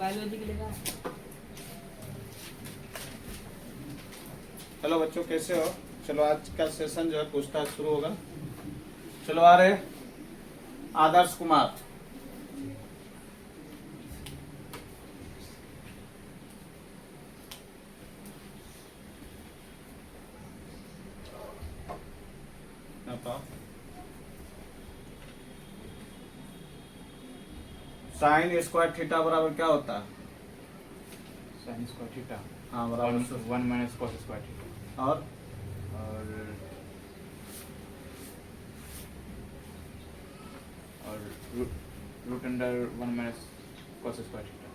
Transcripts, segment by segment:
Biology के लिए। Hello बच्चों, कैसे हो? चलो आज का सेशन जो है पूछताछ शुरू होगा। चलो आ रहे Adarsh Kumar. Sign square theta बराबर क्या होता है? साइन स्क्वायर थीटा हाँ बराबर 1 माइनस कॉस स्क्वायर थीटा और और root under 1 minus cos square theta.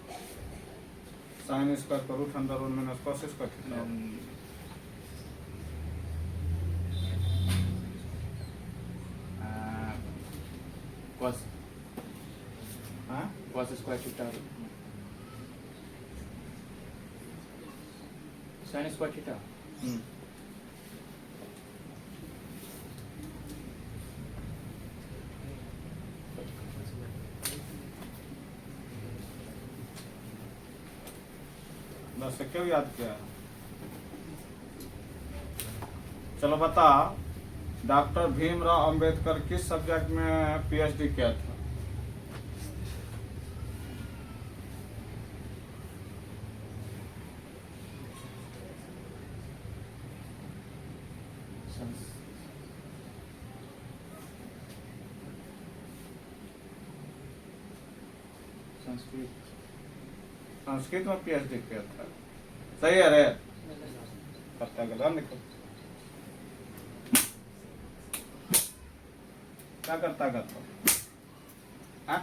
Sine square का root under 1 minus cos square theta. Cos हाँ cos square theta sine square theta. बस क्यों याद किया? चलो बता, डॉक्टर भीमराव अंबेडकर किस सब्जेक्ट में पीएचडी किया था? संस्कृत संस्कृत में पीएचडी किया था। सही है रे? पता गलत लिखो। क्या करता हाँ?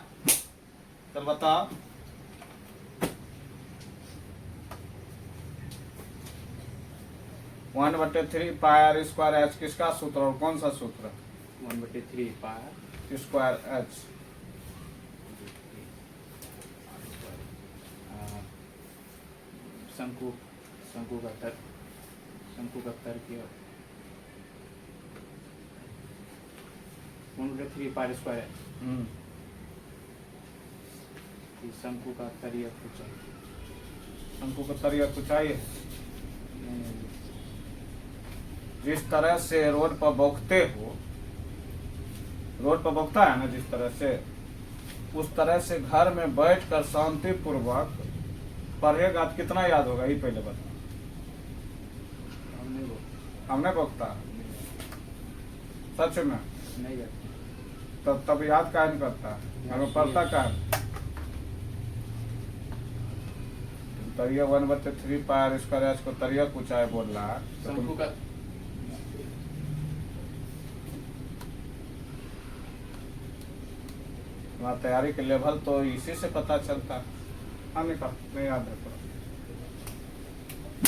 चल बता। वन बटे 3 पाई आर स्क्वायर एच किसका सूत्र और कौन सा सूत्र? 1/3 पाई स्क्वायर एच। शंकु शंकु का तर्क 1/3 पाई स्क्वायर है। शंकु का तरिया कुछ शंकु का तरिया कुछ चाहिए। जिस तरह से रोड पर बौखते हो, रोड पर बौखता है ना जिस तरह से, उस तरह से घर में बैठकर शांति पूर्वक पढ़ेगा तो कितना याद होगा? ये पहले बता। हमने बौखता सच में नहीं जाती। तब याद काहे नहीं करता? हमें पढ़ता काहे? तरिया 1/3 पाई आर स्क्वायर एच को तरिया कुछ है बोल रहा है तो शंकु का तुम्हारा तैयारी के लेवल तो इसी से पता चलता है। हाँ नहीं याद है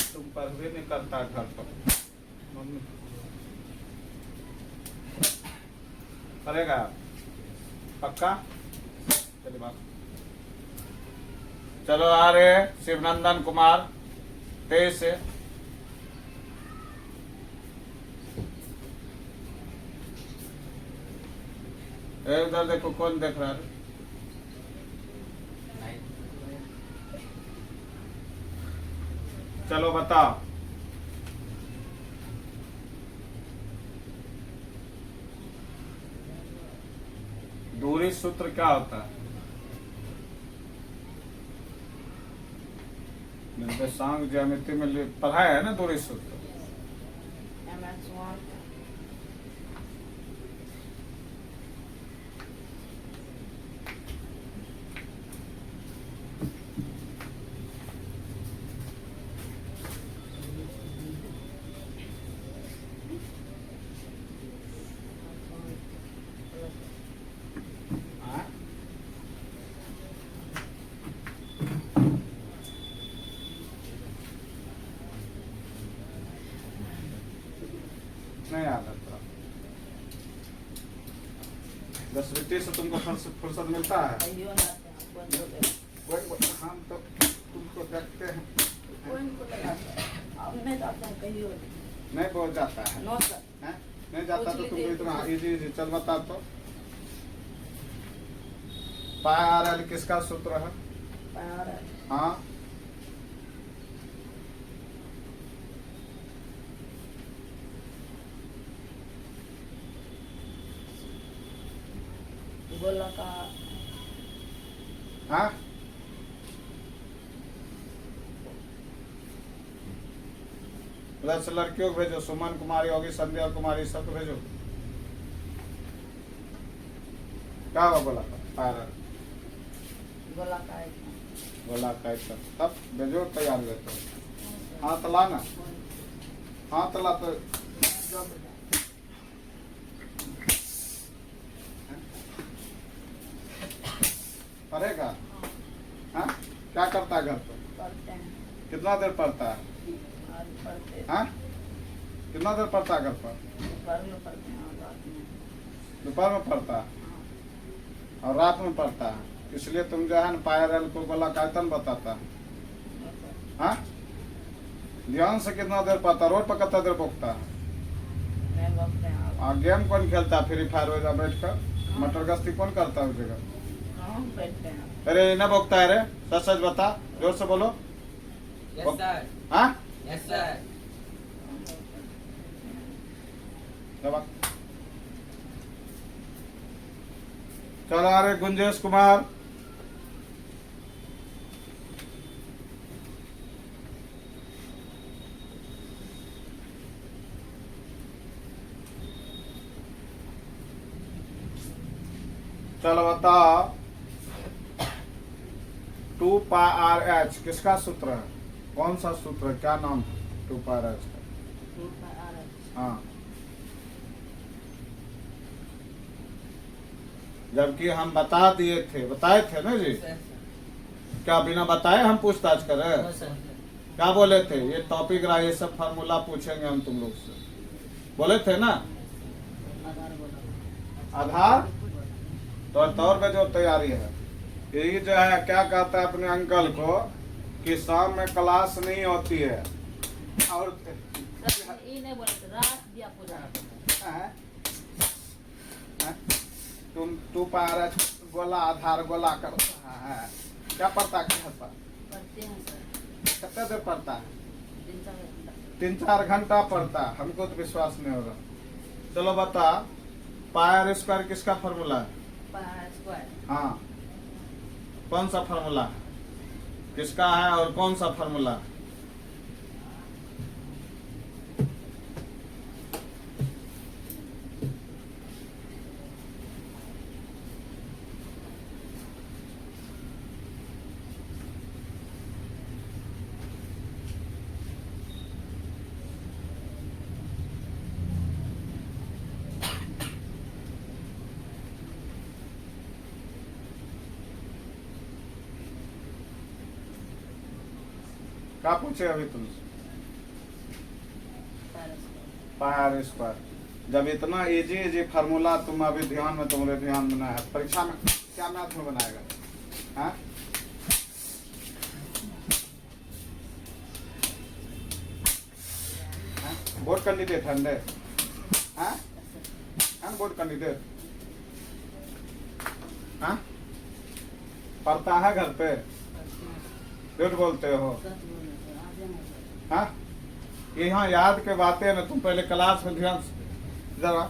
तुम पर भी नहीं करता घर पर। मम्मी करेगा पक्का? चलिए बात। चलो आ रहे शिवनंदन कुमार 23 से। उधर देखो कौन देख रहा है? चलो बताओ। दूरी सूत्र क्या होता है? निर्देशांक ज्यामिति में पढ़ाया है ना दूरी सूत्र। नहीं याद आता। 10 मिनट से तुमको फुर्सत मिलता है? हम तो तुमको देखते हैं। नहीं पहुंच जाता है। नहीं जाता तो तुमको इतना इजी चल बता तो। पाई आर एल किसका सूत्र है? हाँ गोलाकार हाँ उधर से लड़कियों को भेजो, सुमन कुमारी होगी, संध्या कुमारी, सबको भेजो। क्या हुआ बोला पायर गोलाकार बोला कैसा तब भेजो, तैयार हो तो हाथ ला ना, हाथ ला तो पढ़ेगा। हाँ क्या करता है घर पर, पढ़ते हैं कितना देर पढ़ता है, आज पढ़ते हाँ कितना देर पढ़ता है घर पर, दोपहर में पढ़ते हैं और रात में। दोपहर में पढ़ता है और रात में पढ़ता है, इसलिए तुम जो है ना पायरल को गोला कायतन बताता है। हाँ ध्यान से कितना देर पढ़ता, रोड पर कितना देर भोगता है, नहीं बकते हैं और गेम कौन खेलता है, फ्री फायर वगैरह बैठ कर, मटर गश्ती कौन करता है उस जगह। हम बैठते हैं। अरे न भोगता है रे, सच सच बता, जोर से बोलो। यस सर, हाँ यस सर। जवाब चलो। अरे गुंजेश कुमार चलो बता, 2πRH किसका सूत्र है, कौन सा सूत्र है, क्या नाम है 2πRH का। हाँ जबकि हम बता दिए थे, बताए थे ना जी, सर, क्या बिना बताए हम पूछताछ सर, करें, सर, क्या बोले थे, ये टॉपिक रहा, ये सब फार्मूला पूछेंगे हम तुम लोग से, बोले थे ना। आधार तो तौर पे जो तैयारी है, ये जो है क्या कहता है अपने अंकल को कि शाम में क्लास नहीं होती है और ये नहीं बोलते रात दिया पूजा हैं? हैं? तू पारा गोला आधार गोला कर रहा है, क्या पढ़ता क्या पढ़ता, पढ़ते हैं सर कितना देर पढ़ता है, 3-4 घंटा 3-4 घंटा पढ़ता है, हमको तो विश्वास नहीं होगा। चलो बता, पायर स्क्वायर किसका फॉर्मूला है, पायर स्क्वायर हाँ कौन सा फॉर्मूला है, किसका है और कौन सा फॉर्मूला है। क्या पूछे अभी तुमसे, पायर स्क्वायर। जब इतना इजी इजी फार्मूला तुम अभी ध्यान में, तुम्हारे ध्यान में ना है, परीक्षा में क्या मैथ में बनाएगा, हाँ बोर्ड कैंडिडेट है, हाँ बोर्ड कैंडिडेट, हाँ पढ़ता है घर पे, झूठ बोलते हो, हाँ यहाँ याद के बातें ना, तुम पहले क्लास में ध्यान से, जरा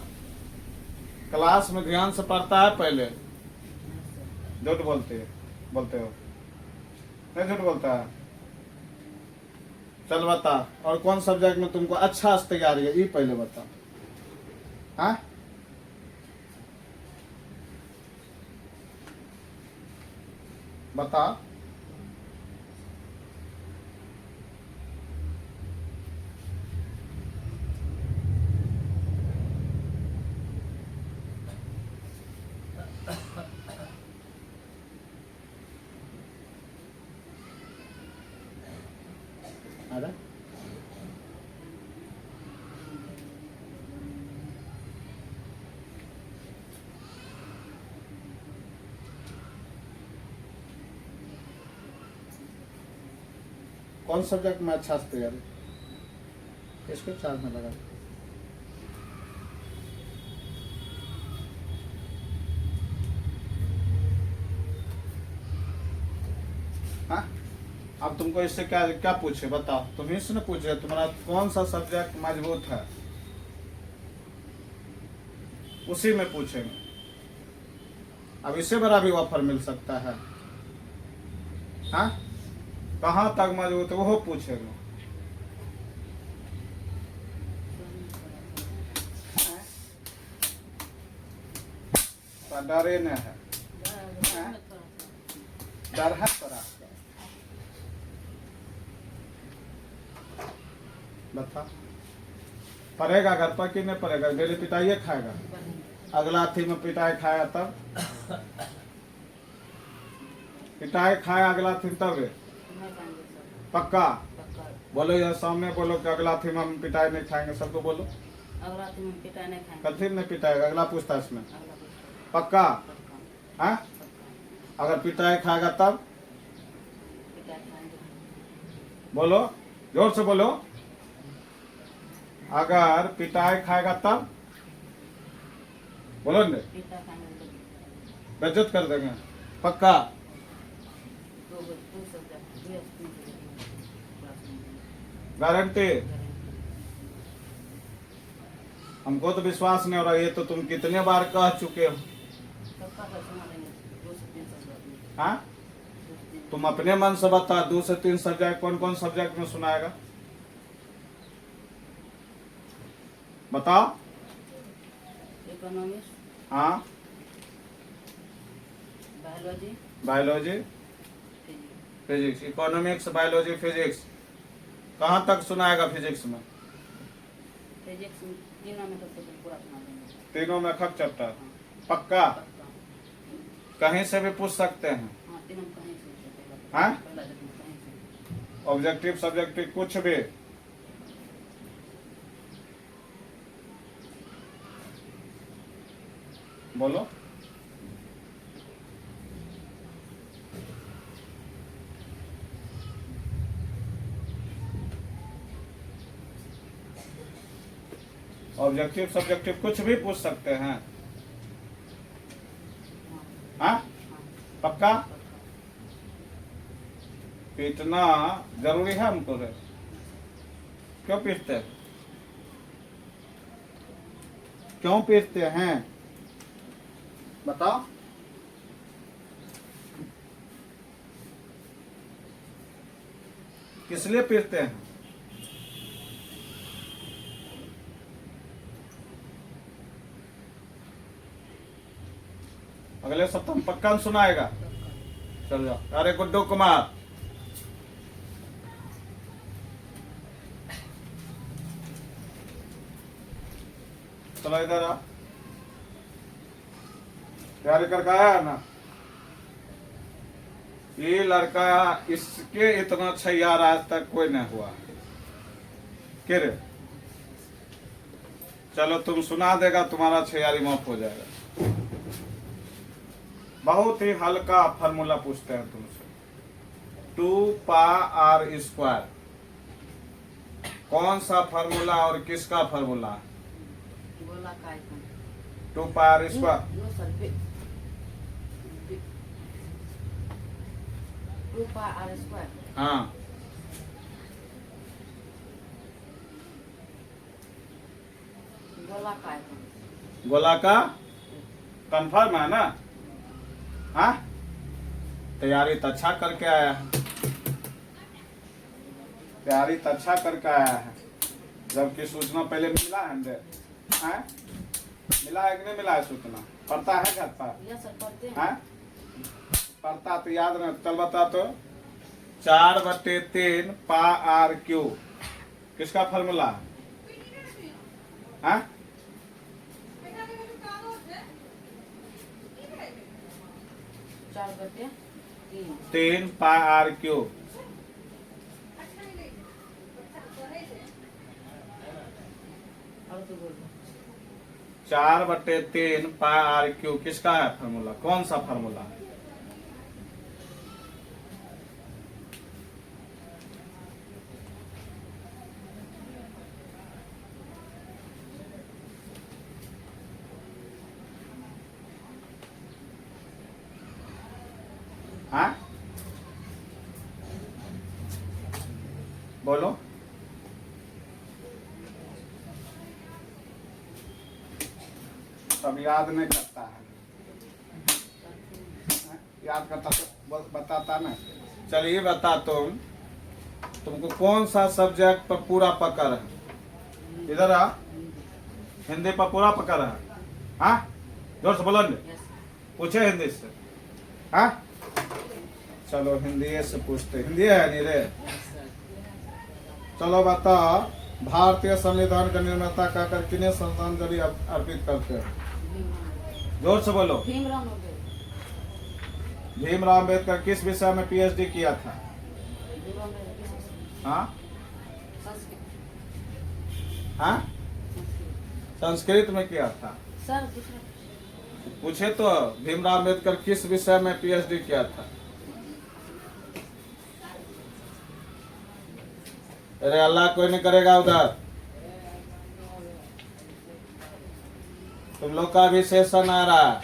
क्लास में ध्यान से पढ़ता है पहले, झूठ बोलते हो नहीं, झूठ बोलता है। चल बता, और कौन सब्जेक्ट में तुमको अच्छा से तैयारी है, ये पहले बता, हाँ बता। अरे कौन सब्जेक्ट में अच्छा से तैयारी, इसको 4 में लगा। हाँ? अब तुमको इससे क्या क्या पूछे बताओ, तुम ही से न पूछे तुम्हारा कौन सा सब्जेक्ट मजबूत है, उसी में पूछेंगे। अब इससे बड़ा भी ऑफर मिल सकता है। हाँ, कहाँ तक मजबूत है वो पूछेंगे। तो डरे न है, डर है थोड़ा। बता पढ़ेगा घर पर कि नहीं पढ़ेगा, डेली पिटाई खाएगा, अगला थी में पिटाई खाया तब, पिटाई खाया अगला थी तब रे पक्का बोलो, यार सामने बोलो कि अगला थी में हम पिटाई नहीं खाएंगे, सबको बोलो अगला दिन हम पिटाई नहीं खाएंगे। कल थी नहीं पिटाएगा, अगला पूछताछ में अगला कुछ पक्का। पक्का हाँ, अगर पिटाई खाएगा तब पिटाई खाएंगे। बोलो, जोर से बोलो, अगर पिटाई खाएगा तब बोलो ने पिटाई खाएंगे बेइज्जत कर देंगे पक्का। तो दो सब्जेक्ट दो तीन सब्जेक्ट क्लास में गारंटी। हमको तो विश्वास नहीं हो रहा, ये तो तुम कितने बार कह चुके हो। सबका सब सुना देंगे, 2 से 3 सब्जेक्ट। हाँ, 2 से 3 तुम अपने मन से बता, 2 से 3 सब्जेक्ट कौन कौन सब्जेक्ट में सुनाएगा बताओ। इकोनॉमिक्स, हाँ, biology, biology, physics. Physics, economics, biology, physics. कहाँ तक सुनाएगा फिजिक्स में? फिजिक्स तीनों में तो पूरा सुना देंगे। तीनों में खक चैप्टर पक्का, पक्का। कहीं से भी पूछ सकते हैं। हाँ, तीनों में कहीं से पूछेगा। हाँ? पहला जब कहीं से। ऑब्जेक्टिव सब्जेक्टिव कुछ भी। बोलो, ऑब्जेक्टिव सब्जेक्टिव कुछ भी पूछ सकते हैं। हाँ, हाँ, पक्का। पक्का। पीटना जरूरी है हमको रे? क्यों पीटते हैं, क्यों पीटते हैं बताओ। किस लिए पीटते हैं? अगले सप्ताह में पक्का सुनाएगा। चल जाओ। अरे गुड्डू कुमार, चलो इधर आ, तैयारी करके आया है ना? ये लड़का, इसके इतना छैयार आज तक कोई नहीं हुआ। के रे, चलो तुम सुना देगा, तुम्हारा छैयारी माफ हो जाएगा। बहुत ही हल्का फार्मूला पूछते हैं तुमसे, 2 पा आर स्क्वायर। कौन सा फार्मूला और किसका फार्मूला? गोला का icon. 2 pi r square. No sir, 2 pi r square. हाँ, गोला का आइकन। गोला का कंफर्म है ना? हाँ, तैयारी तो अच्छा करके आया है, तैयारी तो अच्छा करके आया है। जबकि सूचना पहले मिला है हमने। हाँ, मिला है कि नहीं मिला है सूचना? पढ़ता है घर पर? यस सर, पढ़ते हैं। हाँ, पढ़ता तो याद रहे। चल बता तो, 4/3 पा आर क्यू किसका फार्मूला है? हाँ, 4/3। 3 पा आर क्यू। और तो बोलो। 4/3 पा आर क्यू किसका है फार्मूला? कौन सा फार्मूला है? हाँ, बोलो। सब याद नहीं करता है, याद करता तो बताता ना। चलिए बता, तुमको कौन सा सब्जेक्ट पर पूरा पकड़ है? इधर आ, हिंदी पर पूरा पकड़ है? हाँ, जोर से बोलो ना, यस पूछे हिंदी से। हाँ, चलो हिंदी से पूछते। हिंदी है नहीं रे? चलो बता, भारतीय संविधान का निर्माता कहकर किन्हें श्रद्धांजलि अर्पित करते हैं? जोर से बोलो। भीमराव अम्बेडकर। भीमराव अम्बेडकर किस विषय में पीएचडी किया था? भीमराव अम्बेडकर हाँ संस्कृत। हाँ, संस्कृत में किया था। सर दूसरा पूछे तो, भीमराव अम्बेडकर किस विषय में पीएचडी किया था? अरे अल्लाह कोई नहीं करेगा उधर। तुम लोग का भी सेशन आ रहा है,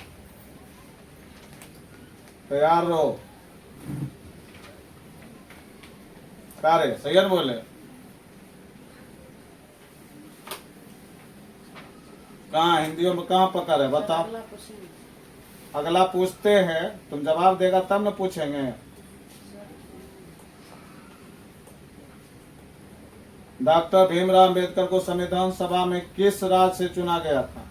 तैयार रहो। क्या रे, सही है बोले? कहाँ हिंदियों में कहाँ पकड़ है बताओ? अगला क्वेश्चन। अगला पूछते हैं, तुम जवाब देगा तब न पूछेंगे। डॉक्टर भीमराव अम्बेडकर को संविधान सभा में किस राज्य से चुना गया था?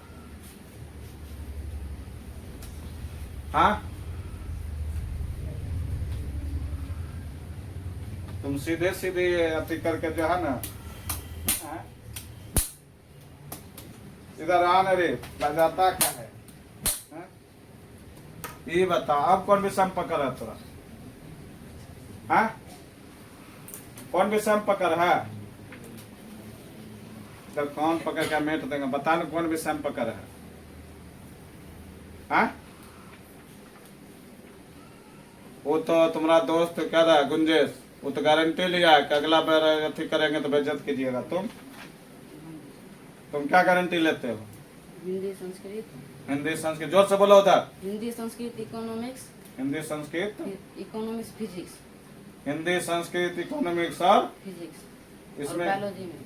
हाँ, तुम सीधे सीधे अति करके जो है ना, हाँ? इधर आने रे, बजाता क्या है? हाँ? ये बता, अब कौन विषय में पकड़ है तोरा? हाँ, कौन विषय में पकड़ है? तो कौन पकड़ के मेट देंगे? बता ना कौन विषय में पकड़ है? हाँ, वो तो तुम्हारा दोस्त कह रहा है गुंजेश, वो तो गारंटी लिया है कि अगला बार अथी करेंगे तो बेइज्जत कीजिएगा। तुम क्या गारंटी लेते हो? हिंदी संस्कृत। हिंदी संस्कृत, जोर से बोलो उधर। Hindi Sanskrit economics. Hindi Sanskrit, economics physics. Hindi Sanskrit economics और फिजिक्स इसमें बायोलॉजी में।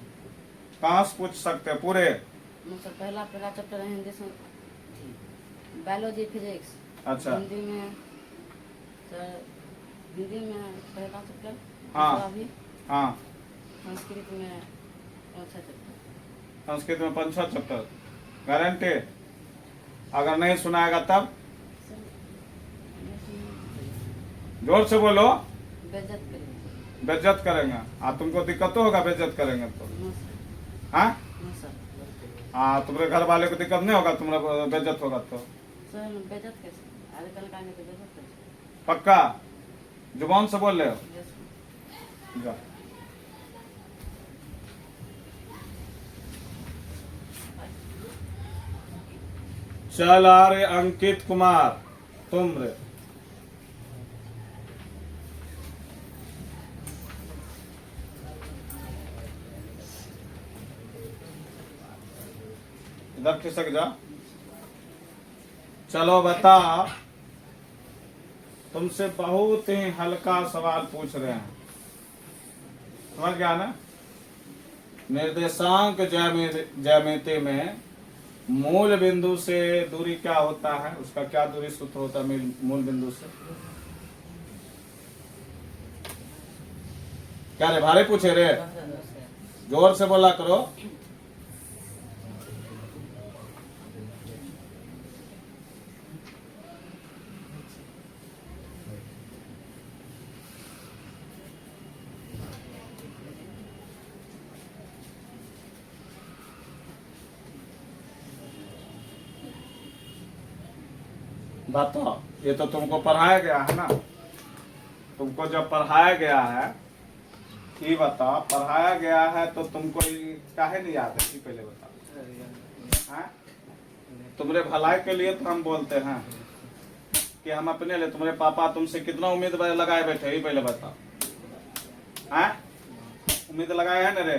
कहाँ से पूछ सकते हैं पूरे? सर पहला चैप्टर है हिंदी बायोलॉजी फिजिक्स। अच्छा, हिंदी में सर, हिंदी में पहला चैप्टर। हाँ। अभी हाँ, संस्कृत में अच्छा चैप्टर। संस्कृत में 5 चैप्टर गारंटी। अगर नहीं सुनाएगा तब जोर से बोलो। बेइज्जत करेंगे। बेइज्जत करेंगे। तुमको दिक्कत तो होगा बेइज्जत करेंगे तो? No sir. हाँ, नो सर। हाँ, तुम्हारे घर वाले को दिक्कत नहीं होगा तुम्हारा बेइज्जत होगा तो? सर बेइज्जत कैसे? आजकल का आगे तो बेइज्जत कैसे? पक्का जुबान से बोल रहे हो? Yes sir. जा। चल आ रे अंकित कुमार, तुम रे। इधर खिसक जा। चलो बता, तुमसे बहुत ही हल्का सवाल पूछ रहे हैं, समझ गया ना? निर्देशांक ज्यामिति में मूल बिंदु से दूरी क्या होता है? उसका क्या दूरी सूत्र होता है मूल बिंदु से? क्या रे, भारे पूछे रे? जोर से बोला करो। बताओ, ये तो तुमको पढ़ाया गया है ना? तुमको जब पढ़ाया गया है, ये बताओ, पढ़ाया गया है तो तुमको काहे नहीं याद है? पहले बताओ। हाँ? तुम्हारे भलाई के लिए तो हम बोलते हैं कि हम अपने लिए, तुम्हारे पापा तुमसे कितना उम्मीद लगाए बैठे, ये पहले बताओ। हाँ, उम्मीद लगाए है ना रे?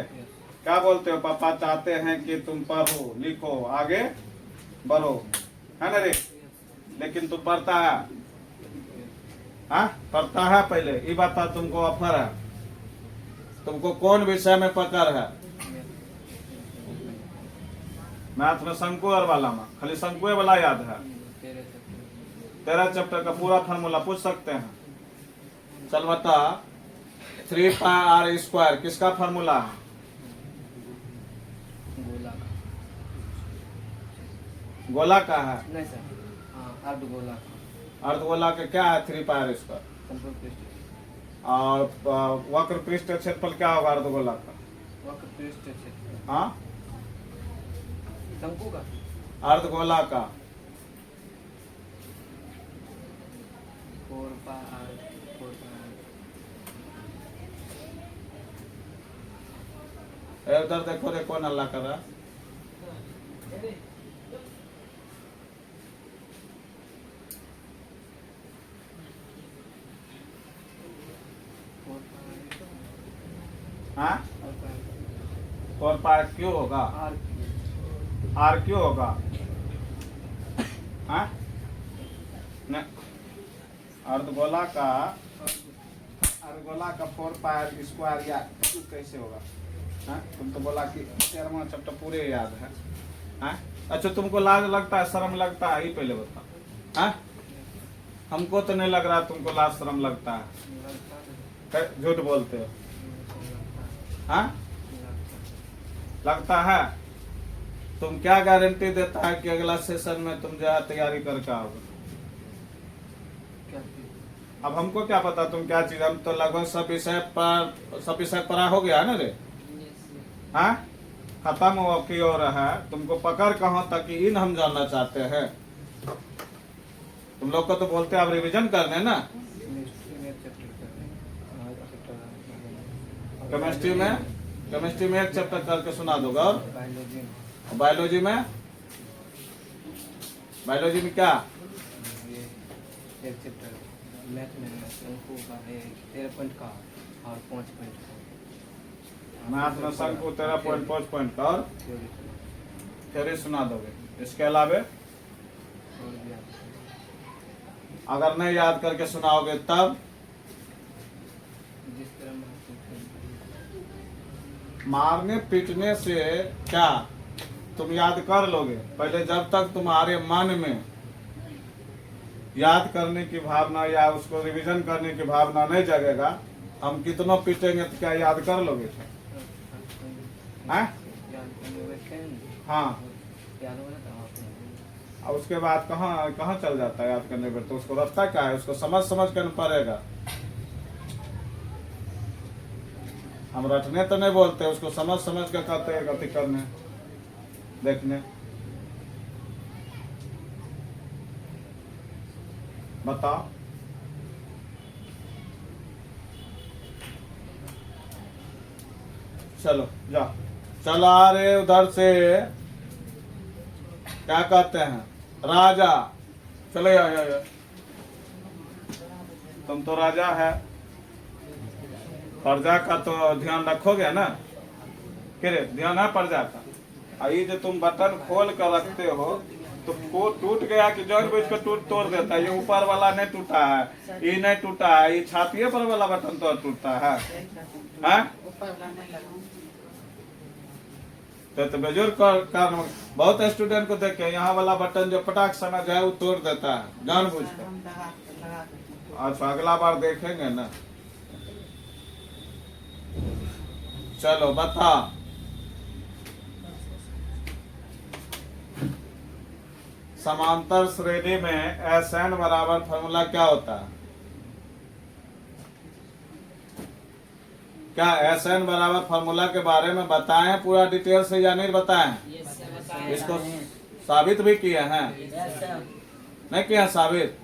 क्या बोलते हो? पापा चाहते हैं कि तुम पढ़ो लिखो आगे बढ़ो, है ना रे? लेकिन तू पढ़ता है? हाँ, पढ़ता है? पहले ये बात तुमको ऑफर है, तुमको कौन विषय में पकड़ है? मैथ में शंकु और वाला में खाली शंकुए वाला याद है। 13 चैप्टर का पूरा फार्मूला पूछ सकते हैं। चल बता, 3πr² किसका फार्मूला है? गोला का गोला का है। नहीं सर, हाँ अर्धगोला का अर्धगोला के क्या है? 3πr²। संपूर्ण पृष्ठ और वक्र पृष्ठ क्षेत्रफल क्या होगा अर्धगोला का? वक्र पृष्ठ क्षेत्र हाँ, शंकु का अर्धगोला का 4πr उधर देखो रे, कौन अल्लाह कर रहा है? हाँ, 4πr क्यों होगा? आर क्यों होगा? हाँ, नहीं, अर्धगोला का 4πr² या क्यों कैसे होगा? हाँ, तुम तो बोला कि 13वां चैप्टर पूरे याद है। हाँ, अच्छा तुमको लाज लगता है, शर्म लगता है? ये पहले बता। हाँ, हमको तो नहीं लग रहा तुमको लाज शर्म लगता है। झूठ बोलते हो। हाँ, लगता है। तुम क्या गारंटी देता है कि अगला सेशन में तुम जो है तैयारी करके आओगे? अब हमको क्या पता तुम क्या चीज, हम तो लगभग सब विषय पढ़ा हो गया है ना रे। हाँ, खत्म हो की ओर है। तुमको पकड़ कहाँ तक इन हम जानना चाहते हैं। तुम लोग को तो बोलते आप रिवीजन करने ना। केमिस्ट्री में एक चैप्टर करके सुना दोगा। और बायोलॉजी में क्या? एक चैप्टर मैथ में शंकु का है 13 पॉइंट का और 5 पॉइंट का। मैथ में शंकु 13.5 पॉइंट का और थ्योरी सुना दोगे। इसके अलावे अगर नहीं याद करके सुनाओगे तब जिस तरह मारने पीटने से क्या तुम याद कर लोगे? पहले जब तक तुम्हारे मन में याद करने की भावना या उसको रिवीजन करने की भावना नहीं जगेगा, हम कितना पीटेंगे तो क्या याद कर लोगे? हाँ, याद हो जाता है। और उसके बाद कहाँ चल जाता है याद करने पर? तो उसको रास्ता क्या है? उसको समझ करना पड़ेगा। हम रटने तो नहीं बोलते, उसको समझ कर कहते हैं गति करने देखने। बताओ। चलो जा, चला रे उधर से। क्या कहते हैं? राजा। चले या। तुम तो राजा है, प्रजा का तो ध्यान रखोगे ना। किरे ध्यान है प्रजा का। और ये जो तुम बटन खोल कर रखते हो तो वो टूट गया कि जौन बुझ के तोड़ देता है। ये ऊपर वाला नहीं टूटा है, ये नहीं टूटा है, ये छातिए पर वाला बटन तो टूटता है। हाँ? तो बुजुर्ग का बहुत स्टूडेंट को देखे, यहाँ वाला बटन जो पटाख समय जो है वो तोड़ देता है जानबूझ कर। अच्छा अगला बार देखेंगे ना। चलो बता। समांतर श्रेणी में SN बराबर फॉर्मूला क्या होता है? क्या SN बराबर फॉर्मूला के बारे में बताएं पूरा डिटेल से या नहीं बताएं? इसको साबित भी किए हैं, नहीं किया साबित?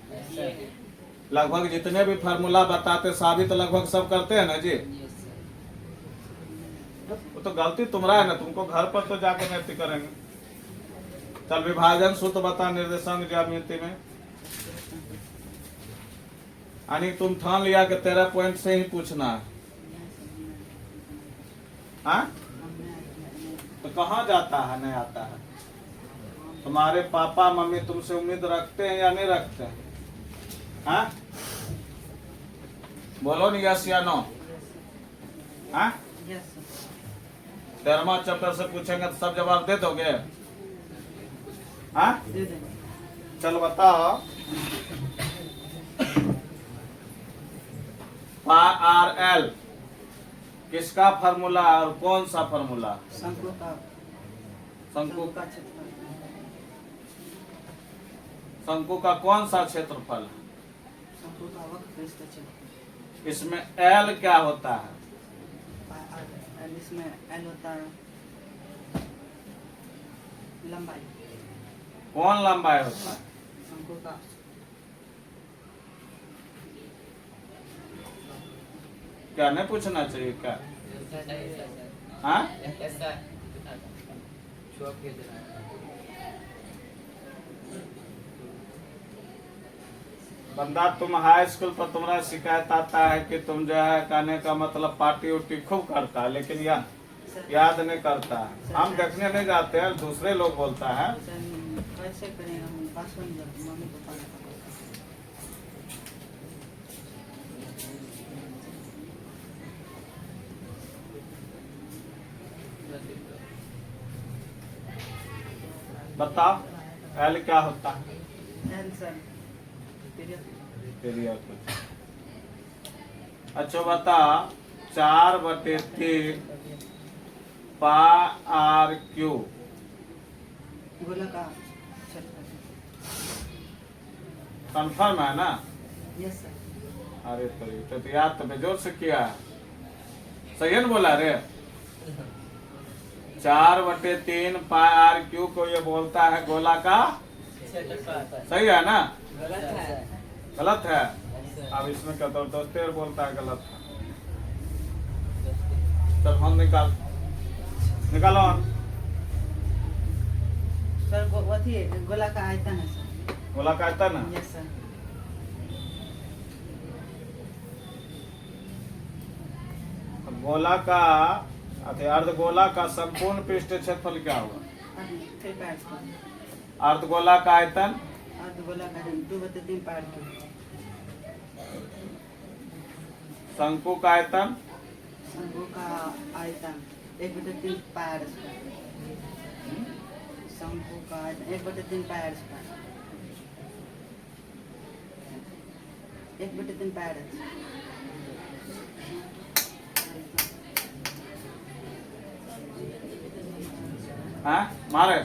लगभग जितने भी फार्मूला बताते साबित लगभग सब करते हैं ना जी। वो तो गलती तुम्हारा है ना, तुमको घर पर तो जाकर नृत्य करेंगे। चल विभाजन सूत्र बता निर्देशांक ज्यामिति में। यानी तुम ठान लिया कि 13 पॉइंट से ही पूछना है। हाँ? तो कहाँ जाता है नहीं आता है? तुम्हारे पापा मम्मी तुमसे उम्मीद रखते हैं या नहीं रखते हैं? हाँ? बोलो नहीं यस या नो? हाँ? यस सर 13वां चैप्टर से पूछेंगे तो सब जवाब दे दोगे? हाँ, दे देंगे चल बताओ। RL किसका फार्मूला और कौन सा फार्मूला? शंकु का शंकु का क्षेत्रफल शंकु का कौन सा क्षेत्रफल? शंकु का वक्र पृष्ठ क्षेत्रफल इसमें L क्या होता है? और इसमें एल होता है लंबाई कौन लंबाई होता है? शंकु का क्या नहीं पूछना चाहिए क्या? Yes, sir. हाँ, Yes, sir. Show up here, sir. बंदा तुम हाई स्कूल पर तुम्हारा शिकायत आता है कि तुम जो है कहने का मतलब पार्टी उर्टी खूब करता है लेकिन याद नहीं करता है। हम देखने नहीं जाते हैं, दूसरे लोग बोलता है। सर कैसे करें हम पास बन जाते मम्मी को पास बताओ L क्या होता है? एल सर तेरी कुछ अच्छा बता। 4/3 πRQ गोला का क्षेत्रफल कंफर्म है ना? यस सर अरे तो याद तो बेजोर से किया है। सही है ना बोला रे? 4/3 πRQ को ये बोलता है गोला का। सही है ना? गलत है। गलत है। अब इसमें क्या तो दोस्तेर बोलता है गलत है। तब हम निकालो सर अथी गोला का आयतन है सर गोला का आयतन है। यस सर गोला का अर्धगोला का संपूर्ण पृष्ठ क्षेत्रफल क्या होगा? 3 पाई अर्धगोला का आयतन गोला का 2/3 पाई शंकु का आयतन शंकु का आयतन 1/3 पाई शंकु का आयतन 1/3 पाई 1/3 पाई है मारे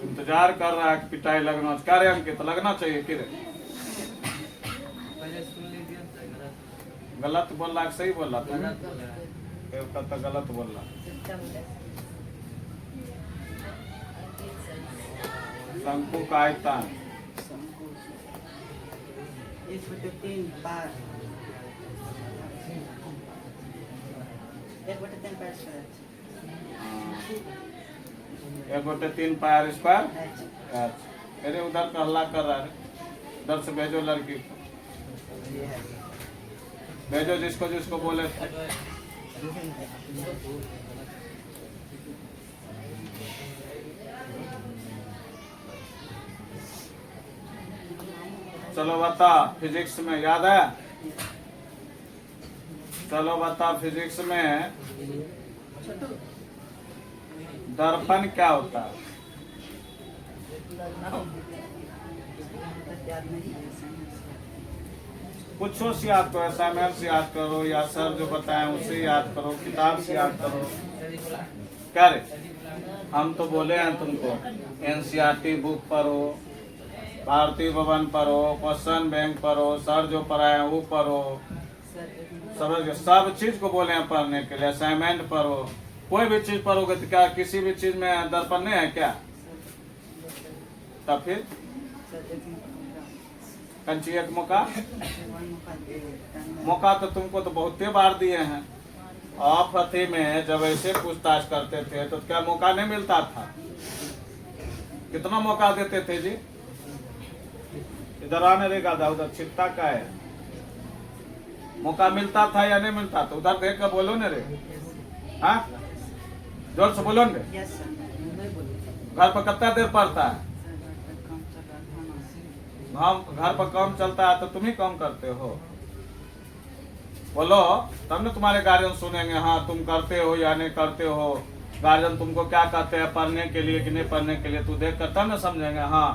इंतजार कर रहा है कि पिटाई लगना कार्य अंकित लगना चाहिए कि रे? पहले सुन लीजिए सर, गलत गलत बोल रहा है कि सही बोल रहा गलत बोल रहा है। था? तो गलत बोल रहा। शंकु का आयतन शंकु 1/3 पाई 1/3 पाई स्क्वायर 1/3 पाई स्क्वायर। अरे उधर का हल्ला कर रहा है, उधर से भेजो लड़की को, भेजो जिसको जिसको बोले थे। चलो बता फिजिक्स में याद है? चलो बता फिजिक्स में दर्पण क्या होता है? कुछ से याद करो, असाइनमेंट से याद करो या सर जो बताए उससे याद करो, किताब से याद करो। क्या रे हम तो बोले हैं तुमको एनसीईआरटी बुक पढ़ो, भारतीय भवन पढ़ो, क्वेश्चन बैंक पढ़ो, सर जो पढ़ाए वो पढ़ो, सब चीज को बोले हैं पढ़ने के लिए। असाइनमेंट पढ़ो, कोई भी चीज पढ़ोगे तो क्या किसी भी चीज में दर्पण नहीं है क्या? तब फिर कंची एक मौका तो तुमको तो बहुते बार दिए हैं। आप अथी में जब ऐसे पूछताछ करते थे तो क्या मौका नहीं मिलता था? कितना मौका देते थे जी? इधर आने देगा था, उधर छिपता का है। मौका मिलता था या नहीं मिलता था? उधर देख कर बोलो न रे। हाँ जोर से बोलो न रे। यस सर घर पर कितना देर पड़ता है? घर पर काम चलता है तो तुम ही काम करते हो। बोलो, तब ना तुम्हारे गार्जियन सुनेंगे। हाँ तुम करते हो या नहीं करते हो, गार्जियन तुमको क्या कहते हैं पढ़ने के लिए कि नहीं पढ़ने के लिए, तू देख कर तब ना समझेंगे। हाँ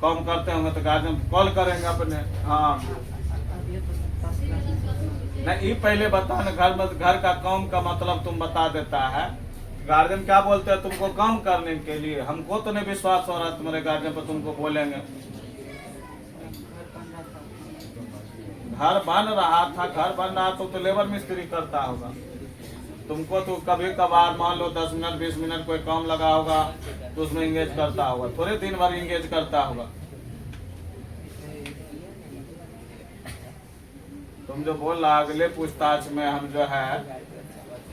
कम करते होंगे तो गार्जियन कॉल करेंगे अपने। हाँ नहीं, ये पहले बता ना, घर का काम का मतलब तुम बता देता है। गार्जियन क्या बोलते हैं तुमको काम करने के लिए, हमको तो नहीं विश्वास हो रहा तुम्हारे गार्जियन पर तुमको बोलेंगे। घर बन रहा था, घर बन रहा तो लेबर मिस्त्री करता होगा। तुमको तो कभी कभार मान लो 10 मिनट 20 मिनट कोई काम लगा होगा तो उसमें इंगेज करता होगा, थोड़े दिन भर इंगेज करता होगा। तुम जो बोल रहा अगले पूछताछ में हम जो है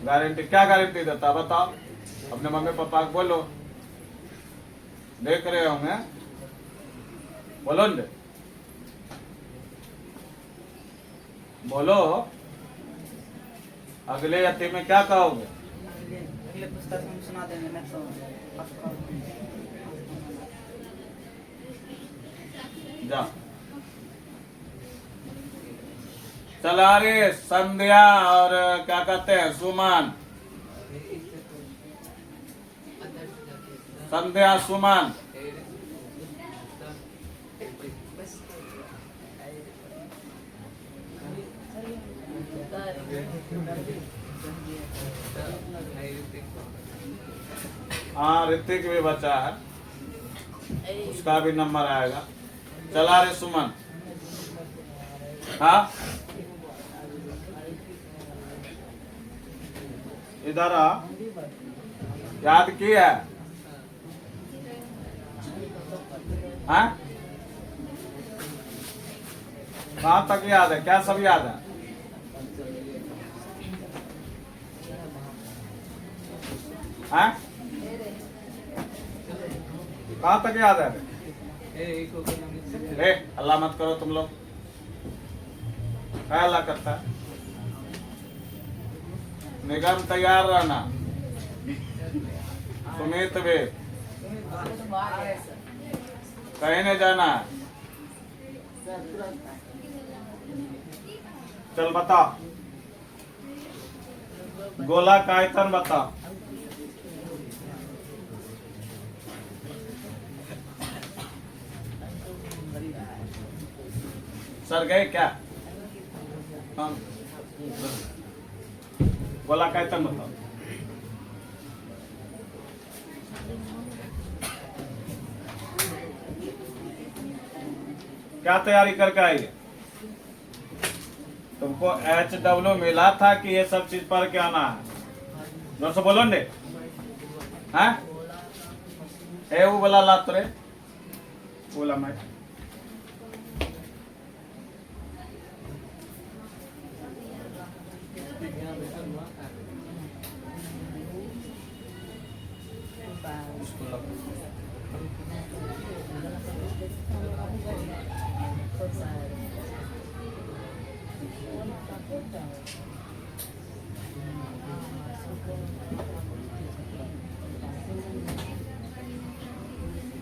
गारंटी, क्या गारंटी देता बताओ, अपने मम्मी पापा को बोलो, देख रहे होंगे, बोलो न, बोलो अगले अति में क्या कहोगे? अगले पुस्तक हम सुना देंगे मैं तो जा चला रे संध्या और क्या कहते हैं सुमन, संध्या सुमन, हाँ ऋतिक भी बचा है, उसका भी नंबर आएगा। चला रे सुमन, हाँ इधर आ, याद की है? हाँ कहाँ तक याद है, क्या सब याद है? हाँ कहाँ तक याद है? अल्लाह मत करो तुम लोग, क्या अल्लाह करता है? निगम तैयार रहना, सुमित भी कहीं नहीं जाना है। चल बता, गोला का आयतन बता। सर गए क्या? हाँ गोला का आयतन बताओ। क्या तैयारी करके आई? तुमको HW मिला था कि ये सब चीज पढ़ के आना है? जोर से बोलो ने, हैं? वो बोला ला तुरे बोला मैं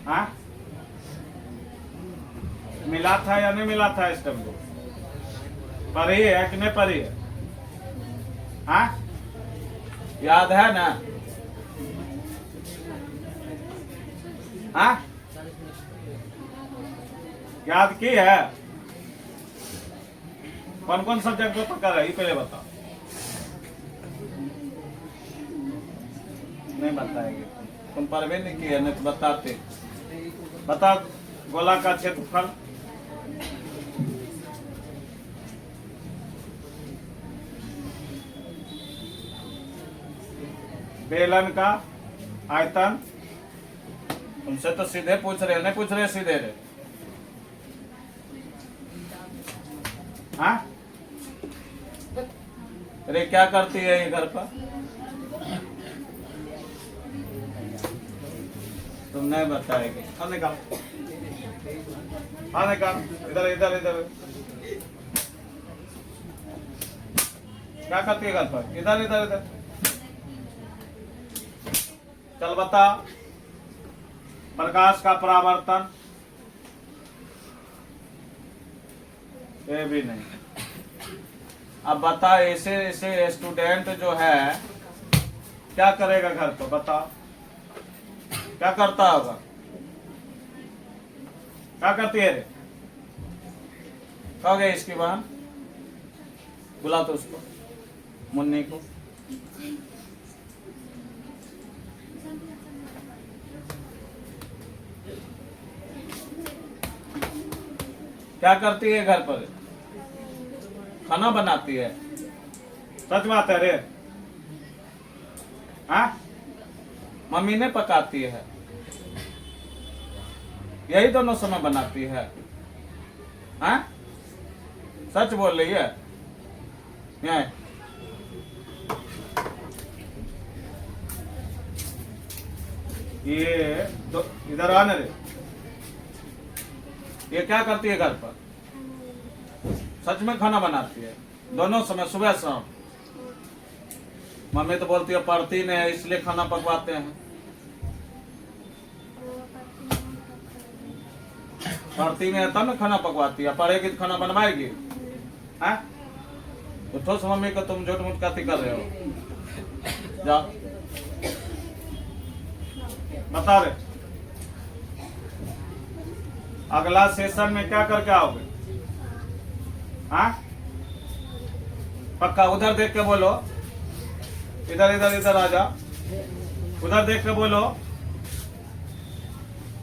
हाँ मिला था या नहीं मिला था? इस टाइम को पढ़ी है कि नहीं पढ़ी है? हाँ याद है ना? हाँ याद की है? कौन कौन सब्जेक्ट को पकड़ है ये पहले बताओ। नहीं बताएंगे, तुम पढ़वे नहीं किए, नहीं तो बताते। बता गोला का क्षेत्रफल। बेलन का आयतन। तुमसे तो सीधे पूछ रहे, नहीं पूछ रहे सीधे रे? हाँ अरे क्या करती है ये घर पर? तुम नहीं बताएगी। हाँ निकाल, हाँ निकाल, इधर इधर इधर। क्या करती है घर पर? इधर इधर इधर। चल बता, प्रकाश का परावर्तन। ये भी नहीं। अब बता, ऐसे ऐसे स्टूडेंट जो है क्या करेगा घर पर, बताओ क्या करता होगा, क्या करती है रे? कहाँ गई इसकी बहन? बुला तो उसको, मुन्नी को। क्या करती है घर पर? खाना बनाती है। सच बात है रे? हाँ, मम्मी ने पकाती है, यही दोनों समय बनाती है। हाँ, सच बोल रही है? नहीं। ये तो इधर आने रे, ये क्या करती है घर पर? सच में खाना बनाती है दोनों समय, सुबह शाम। मम्मी तो बोलती है पढ़ती नहीं है इसलिए खाना पकवाते हैं। पढ़ती नहीं है तब ना खाना पकवाती है, पढ़ेगी तो खाना बनवाएगी? हाँ, तो ठोस मम्मी को तुम झूठ मूठ कहती कर रहे हो। जाओ बता रहे, अगला सेशन में क्या करके आओगे? हाँ, पक्का उधर देख के बोलो, इधर इधर इधर आ जाओ, उधर देख के बोलो,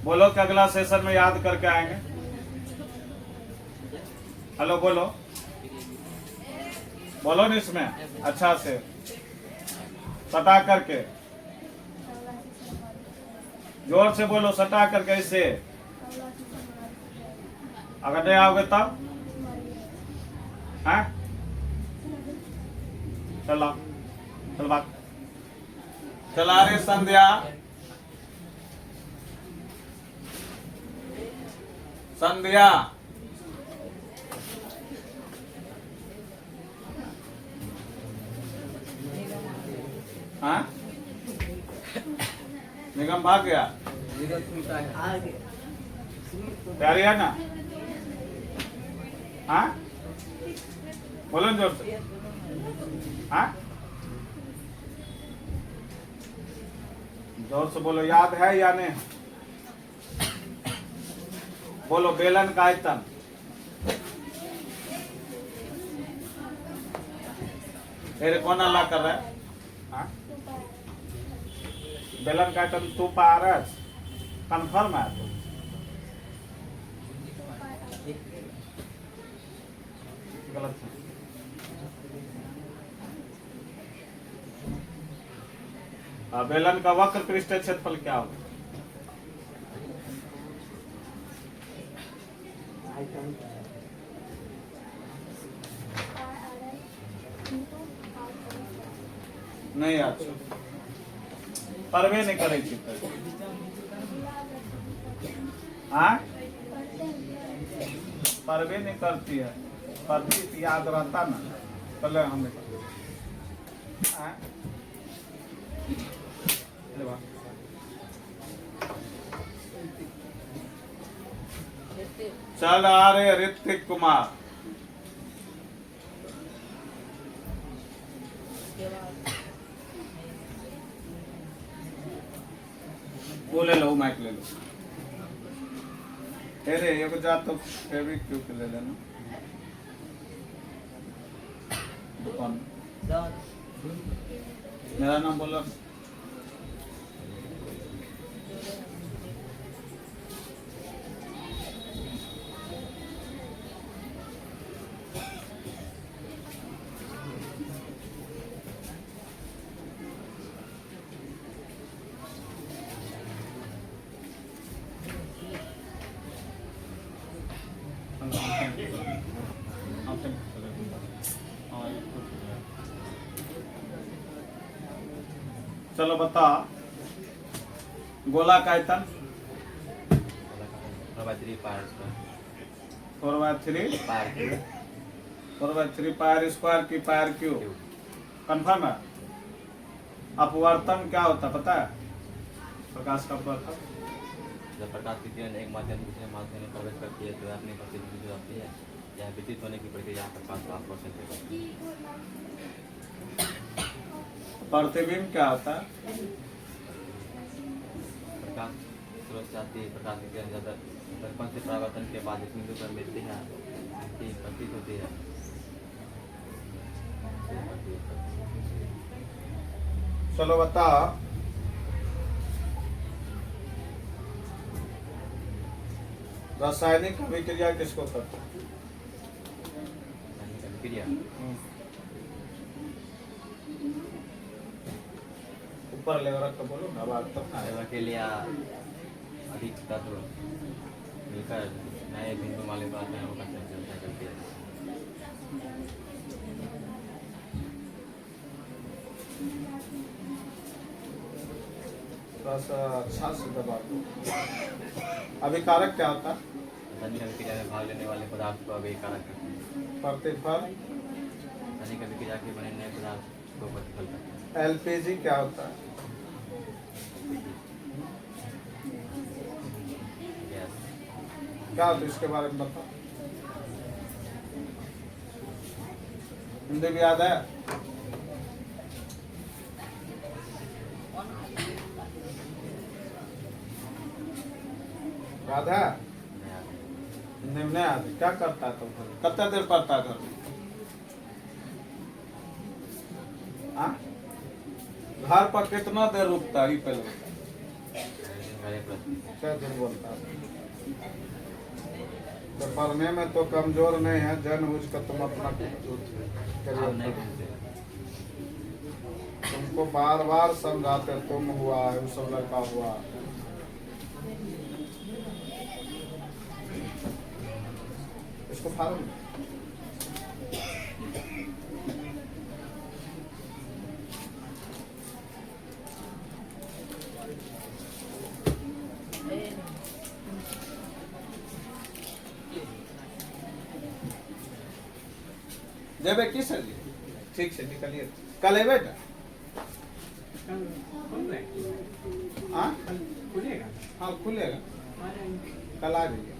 बोलो कि अगला सेशन में याद करके आएंगे। हेलो बोलो, बोलो नहीं इसमें अच्छा से सटा करके, जोर से बोलो, सटा करके ऐसे। अगर नहीं आओगे तब? हाँ, चलो चल बात चला रे संध्या, संध्या हाँ, निगम भाग गया, आगे तैयारी है ना? हाँ, बोलो जोर से। हाँ, जोर से बोलो, याद है या नहीं? बोलो, बेलन का आयतन, तेरे कौन अल्लाह कर रहा है? हाँ? बेलन का आयतन तू पारस कंफर्म है? तो गलत है। बेलन का वक्र पृष्ठ क्षेत्रफल क्या होगा? नहीं अच्छा, परवे नहीं करे थी। हाँ, परवे नहीं करती है, परती याद रहता ना, पहले हमें हाँ? चल आ रहे ऋतिक कुमार, वो ले लो, माइक ले लो। अरे ये को जा तो फेविक क्यों के ले लेना दुकान। मेरा नाम बोलो। चलो बता, गोला का आयतन 4/3 4/3 पायर स्क्वायर की पायर क्यूब। कंफर्म है? अपवर्तन क्या होता पता है? प्रकाश का अपवर्तन जब प्रकाश की किरण एक माध्यम दूसरे माध्यम में प्रवेश करती है तो अपनी गति जो आती है या विद्युत होने की प्रक्रिया प्रकाश का अवशोषण होगा। प्रतिबिंब क्या होता है? प्रकाश स्रोत से आती है, प्रकाश की किरण ज्यादा दर्पण से परावर्तन के बाद इस बिंदु पर मिलती है, इसकी प्रतीत होती है। चलो बता, रासायनिक अभिक्रिया किसको कहते हैं? रासायनिक अभिक्रिया ऊपर ले रख के बोलो ना, आवाज तब ना आएगा। अकेलिया अधिक तत्व मिलकर नए बिंदु वाले रसायनों का संश्लेषण करती है। थोड़ा सा अच्छा से दबा दो। अभिकारक क्या होता है? रासायनिक अभिक्रिया में भाग लेने वाले पदार्थ को अभिकारक कहते हैं। प्रतिफल। रासायनिक अभिक्रिया के बने नए पदार्थ को प्रतिफल कहते हैं। एलपीजी क्या होता है? गैस। क्या होता है इसके बारे में बताओ। हिंदी भी याद है? याद है? हिंदी में नहीं याद है? क्या करता है तुम? कितना देर पढ़ता है घर में? हाँ? घर पर कितना देर रुकता है? ये पहले बताओ। क्या दिन बोलता है? तो पढ़ने में तो कमजोर नहीं है, जानबूझ कर तुम अपना आप करियर नहीं करो। घूमते। तुमको बार बार समझाते, तुम हुआ है, वो सब लड़का हुआ। इसको फाड़ो ना। देवे की सर जी? ठीक से निकलिए। कल है बेटा? हाँ हाँ खुलेगा, कल आ जाइए।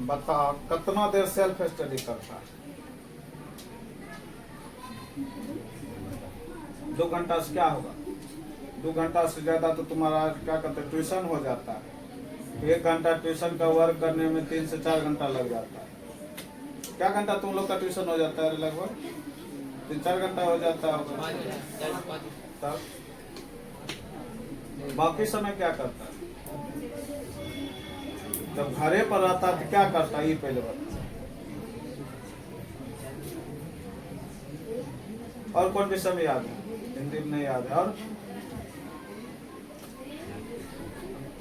बता कितना देर सेल्फ स्टडी करता है? 2 घंटा से क्या होगा? 2 घंटा से ज्यादा तो तुम्हारा क्या कहते हैं ट्यूशन हो जाता है। 1 घंटा ट्यूशन का वर्क करने में 3 से 4 घंटा लग जाता है। क्या घंटा तुम लोग का ट्यूशन हो जाता है? लगभग 3-4 घंटा हो जाता होगा। तब बाकी समय क्या करता है? जब घरे पर रहता है तो क्या करता है? ये पहले बता। और कौन विषय में याद है? हिंदी में नहीं याद है। और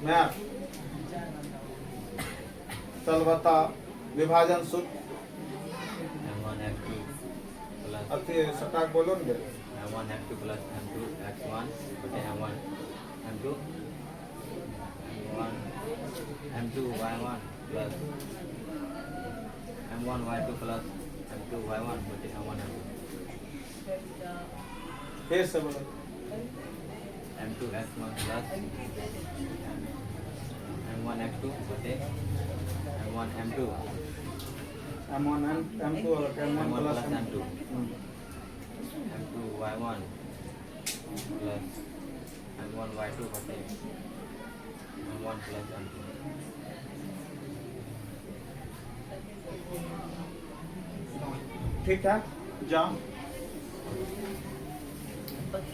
मैथ। चल बता, विभाजन सूत्र। M1 F2 प्लस अति सटाक बोलो ना। M1 F2 plus M2 X1 बटे M1 M2 M2 Y1 plus M1 Y2 plus M2 Y1 बटे M1 M2 फिर से बोलो। M2 X1 plus M1 X2 बटे M1 M2 M1 M2 और M1 plus M2 M2 Y1 plus M1 Y2 बटे M1 plus M2 ठीक है, जाओ। बस